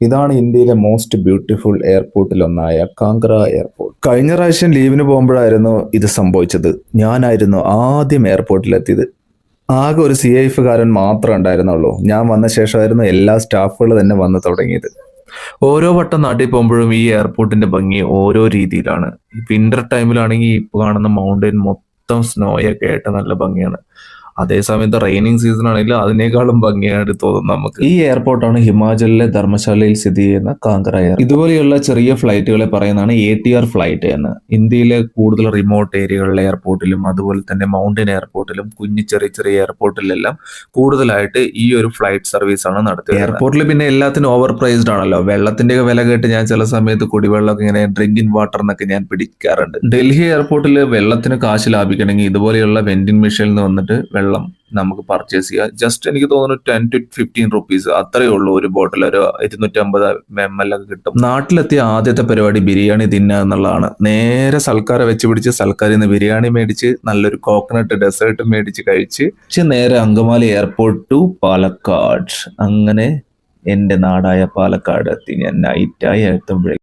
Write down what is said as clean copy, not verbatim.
ഇതാണ് ഇന്ത്യയിലെ most beautiful എയർപോർട്ടിലൊന്നായ കാങ്കറ airport. കഴിഞ്ഞ പ്രാവശ്യം ലീവിന് പോകുമ്പോഴായിരുന്നു ഇത് സംഭവിച്ചത്. ഞാനായിരുന്നു ആദ്യം എയർപോർട്ടിലെത്തിയത്. ആകെ ഒരു CIF കാരൻ മാത്രമേ ഉണ്ടായിരുന്നുള്ളൂ. ഞാൻ വന്ന ശേഷമായിരുന്നു എല്ലാ സ്റ്റാഫുകൾ തന്നെ വന്നു തുടങ്ങിയത്. ഓരോ വട്ടം നാട്ടിൽ പോകുമ്പോഴും ഈ എയർപോർട്ടിന്റെ ഭംഗി ഓരോ രീതിയിലാണ്. വിന്റർ ടൈമിലാണെങ്കിൽ ഇപ്പൊ കാണുന്ന മൗണ്ടൻ മൊത്തം സ്നോയൊക്കെ ആയിട്ട് നല്ല ഭംഗിയാണ്. അതേ സമയത്ത് റെയിനിങ് സീസൺ ആണെങ്കിൽ അതിനേക്കാളും ഭംഗിയായിട്ട് തോന്നും നമുക്ക്. ഈ എയർപോർട്ടാണ് ഹിമാചലിലെ ധർമ്മശാലയിൽ സ്ഥിതി ചെയ്യുന്ന കാങ്കറ എയർ. ഇതുപോലെയുള്ള ചെറിയ ഫ്ലൈറ്റുകളെ പറയുന്നതാണ് ATR ഫ്ലൈറ്റ് എന്ന്. ഇന്ത്യയിലെ കൂടുതൽ റിമോട്ട് ഏരിയകളിലെ എയർപോർട്ടിലും അതുപോലെ തന്നെ മൗണ്ടൻ എയർപോർട്ടിലും കുഞ്ഞു ചെറിയ ചെറിയ എയർപോർട്ടിലെല്ലാം കൂടുതലായിട്ട് ഈ ഒരു ഫ്ലൈറ്റ് സർവീസ് ആണ് നടത്തുന്നത്. എയർപോർട്ടിൽ പിന്നെ എല്ലാത്തിനും ഓവർ പ്രൈസ്ഡ് ആണല്ലോ. വെള്ളത്തിന്റെ വില കേട്ട് ഞാൻ ചില സമയത്ത് കുടിവെള്ളമൊക്കെ ഇങ്ങനെ ഡ്രിങ്കിങ് വാട്ടർ എന്നൊക്കെ ഞാൻ പിടിക്കാറുണ്ട്. ഡൽഹി എയർപോർട്ടിൽ വെള്ളത്തിന് കാശ് ലാഭിക്കണമെങ്കിൽ ഇതുപോലെയുള്ള വെൻഡിങ് മെഷീനിൽ നിന്ന് വന്നിട്ട് വെള്ളം നമുക്ക് പർച്ചേസ് ചെയ്യാം. ജസ്റ്റ് എനിക്ക് തോന്നുന്നു 10 to 15 റുപ്പീസ് അത്രയേ ഉള്ളൂ. ഒരു ബോട്ടിൽ ഒരു 250 ml ഒക്കെ കിട്ടും. നാട്ടിലെത്തിയ ആദ്യത്തെ പരിപാടി ബിരിയാണി തിന്നുക എന്നുള്ളതാണ്. നേരെ സൽക്കാരം വെച്ച് പിടിച്ച് സൽക്കാരിൽ നിന്ന് ബിരിയാണി മേടിച്ച് നല്ലൊരു കോക്കനട്ട് ഡെസേർട്ട് മേടിച്ച് കഴിച്ച് നേരെ അങ്കമാലി എയർപോർട്ട് ടു പാലക്കാട്. അങ്ങനെ എന്റെ നാടായ പാലക്കാട് എത്തി. ഞാൻ നൈറ്റായി എത്തുമ്പോഴേ